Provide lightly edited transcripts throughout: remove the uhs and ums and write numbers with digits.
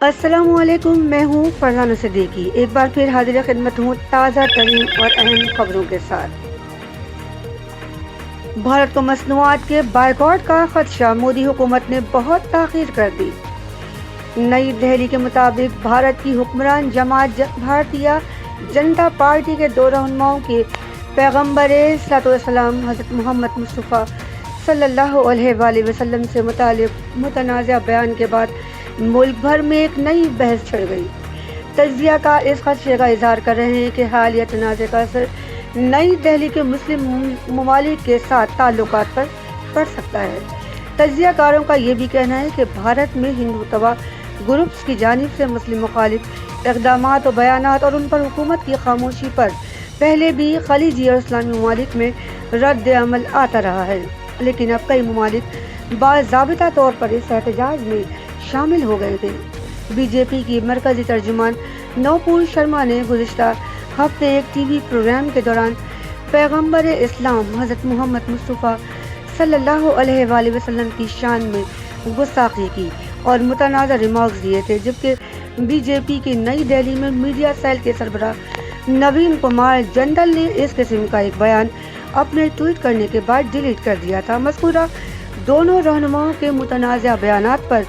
السلام علیکم، میں ہوں فرزانہ صدیقی، ایک بار پھر حاضر خدمت ہوں تازہ ترین اور اہم خبروں کے ساتھ۔ بھارت کو مصنوعات کے بائیکاٹ کا خدشہ، مودی حکومت نے بہت تاخیر کر دی۔ نئی دہلی کے مطابق بھارت کی حکمران جماعت بھارتیہ جنتا پارٹی کے دو رہنماؤں کے پیغمبر صلی اللہ علیہ وسلم حضرت محمد مصطفیٰ صلی اللہ علیہ وآلہ وسلم سے متعلق متنازع بیان کے بعد ملک بھر میں ایک نئی بحث چھڑ گئی۔ تجزیہ کار اس خدشے کا اظہار کر رہے ہیں کہ حالیہ تنازع کا اثر نئی دہلی کے مسلم ممالک کے ساتھ تعلقات پر پڑ سکتا ہے۔ تجزیہ کاروں کا یہ بھی کہنا ہے کہ بھارت میں ہندو توا گروپس کی جانب سے مسلم مخالف اقدامات و بیانات اور ان پر حکومت کی خاموشی پر پہلے بھی خلیجی اور اسلامی ممالک میں رد عمل آتا رہا ہے، لیکن اب کئی ممالک باضابطہ طور پر اس احتجاج میں شامل ہو گئے تھے۔ بی جے پی کی مرکزی ترجمان نوپور شرما نے گزشتہ ہفتے ایک ٹی وی پروگرام کے دوران پیغمبر اسلام حضرت محمد مصطفیٰ صلی اللہ علیہ وآلہ وسلم کی شان میں گستاخی کی اور متنازع ریمارکس دیے تھے، جبکہ بی جے پی کی نئی دہلی میں میڈیا سیل کے سربراہ نوین کمار جندل نے اس قسم کا ایک بیان اپنے ٹویٹ کرنے کے بعد ڈیلیٹ کر دیا تھا۔ مذکورہ دونوں رہنماؤں کے متنازع بیانات پر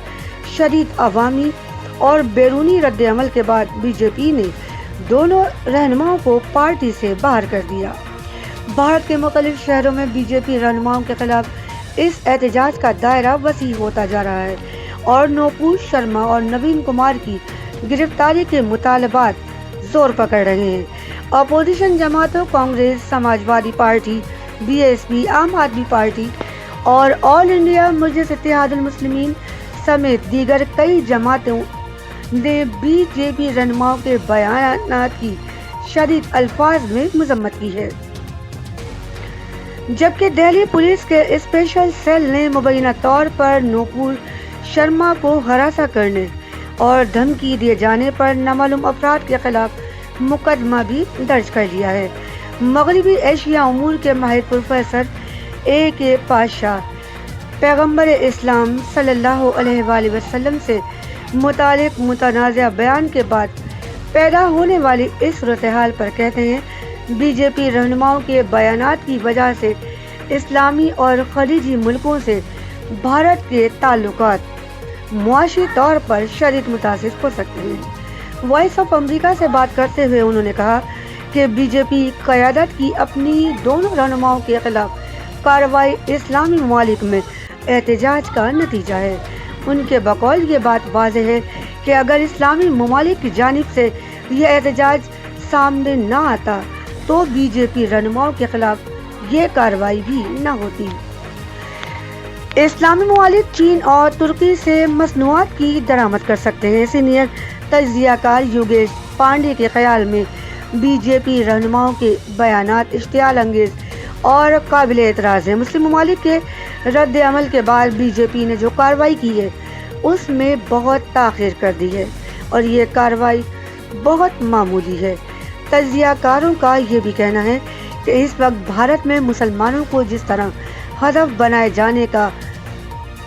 شدید عوامی اور بیرونی رد عمل کے بعد بی جے پی نے دونوں رہنماؤں کو پارٹی سے باہر کر دیا۔ بھارت کے مختلف شہروں میں بی جے پی رہنماؤں کے خلاف اس احتجاج کا دائرہ وسیع ہوتا جا رہا ہے اور نوپور شرما اور نوین کمار کی گرفتاری کے مطالبات زور پکڑ رہے ہیں۔ اپوزیشن جماعتوں Congress, Samajwadi party, B S P, عام آدمی پارٹی اور آل انڈیا مجلس اتحاد المسلمین سمیت دیگر کئی جماعتوں نے بی جے پی رہنماؤں کے بیانات کی شدید الفاظ میں مذمت کی ہے، جبکہ دہلی پولیس کے اسپیشل سیل نے مبینہ طور پر نوپور شرما کو ہراساں کرنے اور دھمکی دیے جانے پر نامعلوم افراد کے خلاف مقدمہ بھی درج کر لیا ہے۔ مغربی ایشیا امور کے ماہر پروفیسر اے کے پاشا پیغمبر اسلام صلی اللہ علیہ وآلہ وسلم سے متعلق متنازع بیان کے بعد پیدا ہونے والی اس صورتحال پر کہتے ہیں، بی جے پی رہنماؤں کے بیانات کی وجہ سے اسلامی اور خلیجی ملکوں سے بھارت کے تعلقات معاشی طور پر شدید متاثر ہو سکتے ہیں۔ وائس آف امریکہ سے بات کرتے ہوئے انہوں نے کہا کہ بی جے پی قیادت کی اپنی دونوں رہنماؤں کے خلاف کارروائی اسلامی ممالک میں احتجاج کا نتیجہ ہے۔ ان کے بقول یہ بات واضح ہے کہ اگر اسلامی ممالک کی جانب سے یہ احتجاج سامنے نہ آتا تو بی جے پی رہنماؤں کے خلاف یہ کارروائی بھی نہ ہوتی۔ اسلامی ممالک چین اور ترکی سے مصنوعات کی درآمد کر سکتے ہیں۔ سینئر تجزیہ کار یوگیش پانڈے کے خیال میں بی جے پی رہنماؤں کے بیانات اشتعال انگیز اور قابل اعتراض ہیں۔ مسلم ممالک کے رد عمل کے بعد بی جے پی نے جو کارروائی کی ہے اس میں بہت تاخیر کر دی ہے اور یہ کارروائی بہت معمولی ہے۔ تجزیہ کاروں کا یہ بھی کہنا ہے کہ اس وقت بھارت میں مسلمانوں کو جس طرح ہدف بنائے جانے کا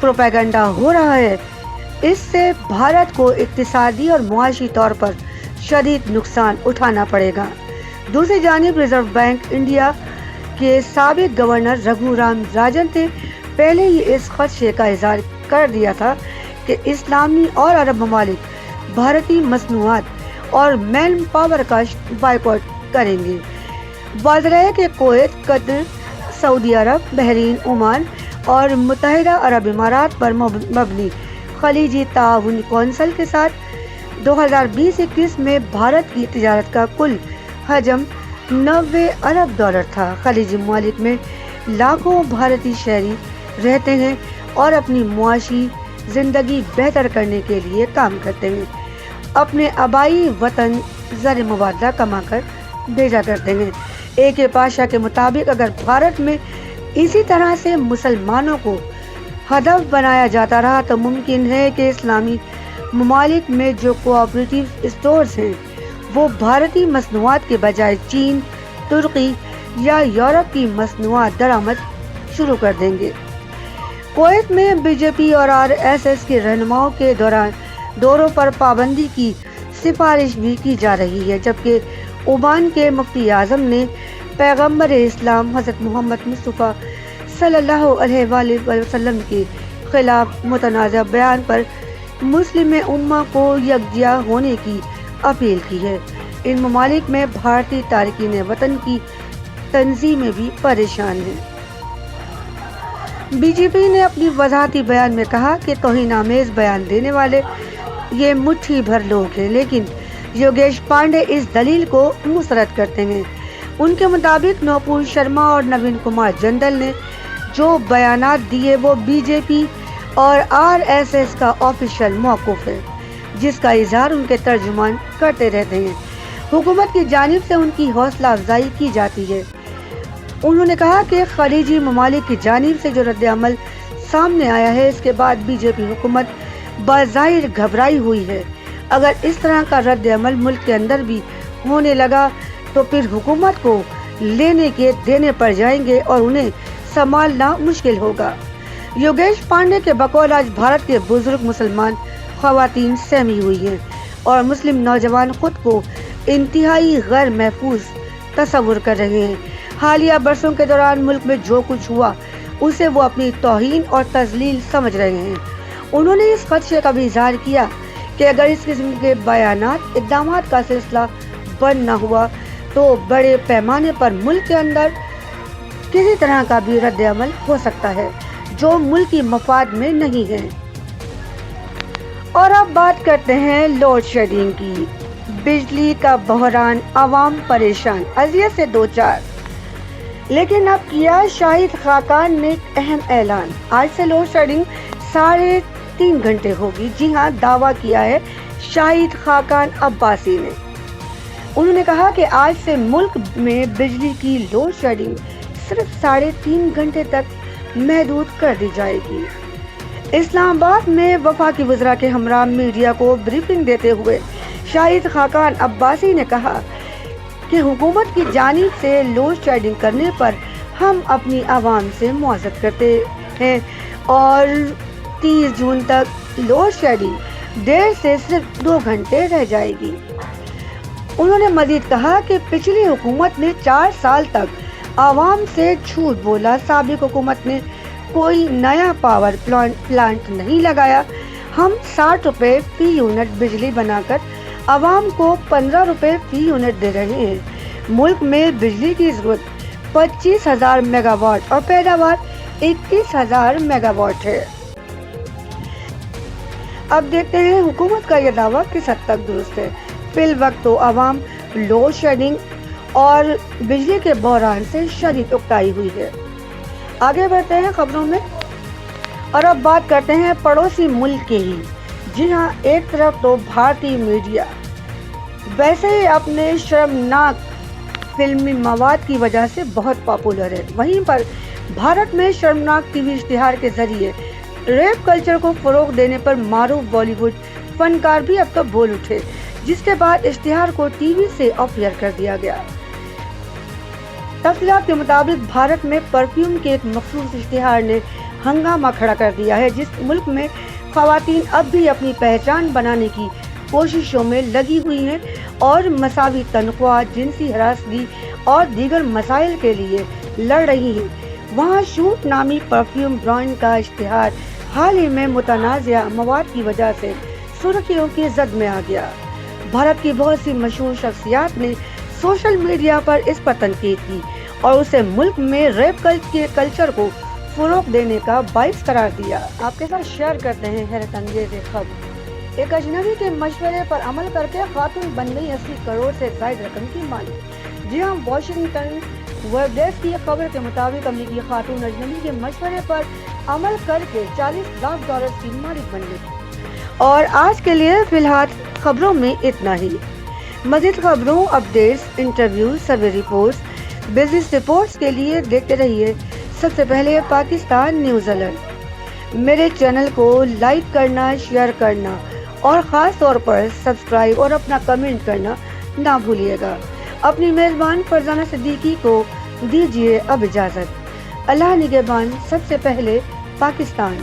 پروپیگنڈا ہو رہا ہے، اس سے بھارت کو اقتصادی اور معاشی طور پر شدید نقصان اٹھانا پڑے گا۔ دوسری جانب ریزرو بینک انڈیا کے سابق گورنر رگھو رام راجن نے پہلے ہی اس خدشے کا اظہار کر دیا تھا کہ اسلامی اور عرب ممالک بھارتی مصنوعات اور مین پاور کا بائیکاٹ کریں گے۔ واضح ہے کہ کویت، قطر، سعودی عرب، بحرین، عمان اور متحدہ عرب امارات پر مبنی خلیجی تعاون کونسل کے ساتھ 2020-21 میں بھارت کی تجارت کا کل حجم 90 ارب ڈالر تھا۔ خلیجی ممالک میں لاکھوں بھارتی شہری رہتے ہیں اور اپنی معاشی زندگی بہتر کرنے کے لیے کام کرتے ہیں، اپنے آبائی وطن زر مبادلہ کما کر بھیجا کرتے ہیں۔ اے کے پاشا کے مطابق اگر بھارت میں اسی طرح سے مسلمانوں کو ہدف بنایا جاتا رہا تو ممکن ہے کہ اسلامی ممالک میں جو کوآپریٹو اسٹورز ہیں وہ بھارتی مصنوعات کے بجائے چین، ترکی یا یورپ کی مصنوعات درآمد شروع کر دیں گے۔ کویت میں بی جے پی اور آر ایس ایس کے رہنماؤں کے دوران دوروں پر پابندی کی سفارش بھی کی جا رہی ہے، جبکہ عمان کے مفتی اعظم نے پیغمبر اسلام حضرت محمد مصطفیٰ صلی اللہ علیہ وآلہ وسلم کے خلاف متنازع بیان پر مسلم امہ کو یکجا ہونے کی اپیل کی ہے۔ ان ممالک میں بھارتی تارکین وطن کی تنظیمیں بھی پریشان ہیں۔ بی جے پی نے اپنی وضاحتی بیان میں کہا کہ توہین آمیز بیان دینے والے یہ مٹھی بھر لوگ ہیں، لیکن یوگیش پانڈے اس دلیل کو مسترد کرتے ہیں۔ ان کے مطابق نوپور شرما اور نوین کمار جندل نے جو بیانات دیے وہ بی جے پی اور آر ایس ایس کا آفیشیل موقف ہے، جس کا اظہار ان کے ترجمان کرتے رہتے ہیں۔ حکومت کی جانب سے ان کی حوصلہ افزائی کی جاتی ہے۔ انہوں نے کہا کہ خلیجی ممالک کی جانب سے جو رد عمل سامنے آیا ہے، اس کے بعد بی جے پی حکومت بظاہر گھبرائی ہوئی ہے۔ اگر اس طرح کا رد عمل ملک کے اندر بھی ہونے لگا تو پھر حکومت کو لینے کے دینے پڑ جائیں گے اور انہیں سنبھالنا مشکل ہوگا۔ یوگیش پانڈے کے بقول آج بھارت کے بزرگ مسلمان خواتین سہمی ہوئی ہیں اور مسلم نوجوان خود کو انتہائی غیر محفوظ تصور کر رہے ہیں۔ حالیہ برسوں کے دوران ملک میں جو کچھ ہوا اسے وہ اپنی توہین اور تذلیل سمجھ رہے ہیں۔ انہوں نے اس خدشے کا بھی اظہار کیا کہ اگر اس قسم کے بیانات اقدامات کا سلسلہ بند نہ ہوا تو بڑے پیمانے پر ملک کے اندر کسی طرح کا بھی رد عمل ہو سکتا ہے جو ملکی مفاد میں نہیں ہے۔ اور اب بات کرتے ہیں لوڈ شیڈنگ کی۔ بجلی کا بحران، عوام پریشان، اذیت سے دوچار۔ لیکن اب کیا شاہد خاقان نے ایک اہم اعلان۔ آج سے لوڈ شیڈنگ 3.5 گھنٹے ہوگی۔ جی ہاں، دعویٰ کیا ہے شاہد خاقان عباسی نے۔ انہوں نے کہا کہ آج سے ملک میں بجلی کی لوڈ شیڈنگ صرف 3.5 گھنٹے تک محدود کر دی جائے گی۔ اسلام آباد میں وفاقی وزراء کے ہمراہ میڈیا کو بریفنگ دیتے ہوئے شاہد خاقان عباسی نے کہا کہ حکومت کی جانب سے لوڈ شیڈنگ کرنے پر ہم اپنی عوام سے معذرت کرتے ہیں اور 30 جون تک لوڈ شیڈنگ 1.5 سے صرف 2 گھنٹے رہ جائے گی۔ انہوں نے مزید کہا کہ پچھلی حکومت نے 4 سال تک عوام سے جھوٹ بولا۔ سابق حکومت نے کوئی نیا پاور پلانٹ نہیں لگایا۔ ہم 60 روپے فی یونٹ بجلی بنا کر عوام کو 15 روپے فی یونٹ دے رہے ہیں۔ ملک میں بجلی کی ضرورت 25,000 میگا واٹ اور پیداوار 21,000 میگا واٹ ہے۔ اب دیکھتے ہیں حکومت کا یہ دعویٰ کس حد تک درست ہے۔ فی الوقت تو عوام لوڈ شیڈنگ اور بجلی کے بحران سے شدید اکتائی ہوئی ہے۔ آگے بڑھتے ہیں خبروں میں اور اب بات کرتے ہیں پڑوسی ملک کے ہی۔ جی ہاں، ایک طرف تو بھارتی میڈیا ویسے ہی اپنے شرمناک فلمی مواد کی وجہ سے بہت پاپولر ہے، وہیں پر بھارت میں شرمناک ٹی وی اشتہار کے ذریعے ریپ کلچر کو فروغ دینے پر معروف بالی ووڈ فنکار بھی اب تو بول اٹھے، جس کے بعد اشتہار کو ٹی وی سے آف ایئر کر دیا گیا۔ تفصیلات کے مطابق بھارت میں پرفیوم کے ایک مخصوص اشتہار نے ہنگامہ کھڑا کر دیا ہے، جس ملک میں خواتین اب بھی اپنی پہچان بنانے کی کوششوں میں لگی ہوئی ہیں اور مساوی تنخواہ، جنسی ہراسگی اور دیگر مسائل کے لیے لڑ رہی ہیں۔ وہاں شوٹ نامی پرفیوم برانڈ کا اشتہار حال ہی میں متنازع مواد کی وجہ سے سرخیوں کی زد میں آ گیا۔ بھارت کی بہت سی مشہور شخصیات نے سوشل میڈیا پر اس پر تنقید کی اور اسے ملک میں ریپ کے کلچر کو فروغ دینے کا باعث قرار دیا۔ آپ کے ساتھ شیئر کرتے ہیں حیرت انگیز خبر۔ ایک اجنبی کے مشورے پر عمل کر کے خاتون بن گئی 80 کروڑ سے زائد رقم کی مالک۔ جی ہاں، واشنگٹن ویب ڈیسک کی خبر کے مطابق امریکی خاتون اجنبی کے مشورے پر عمل کر کے $40 لاکھ کی مالک بن گئی۔ اور آج کے لیے فی الحال خبروں میں اتنا ہی۔ مزید خبروں، updates, interview, survey reports, business reports کے لیے دیکھتے رہیے سب سے پہلے پاکستان نیوز الرٹ۔ میرے چینل کو لائک کرنا، شیئر کرنا اور خاص طور پر سبسکرائب اور اپنا کمنٹ کرنا نہ بھولیے گا۔ اپنی میزبان فرزانہ صدیقی کو دیجیے اب اجازت۔ اللہ نگہبان۔ سب سے پہلے پاکستان۔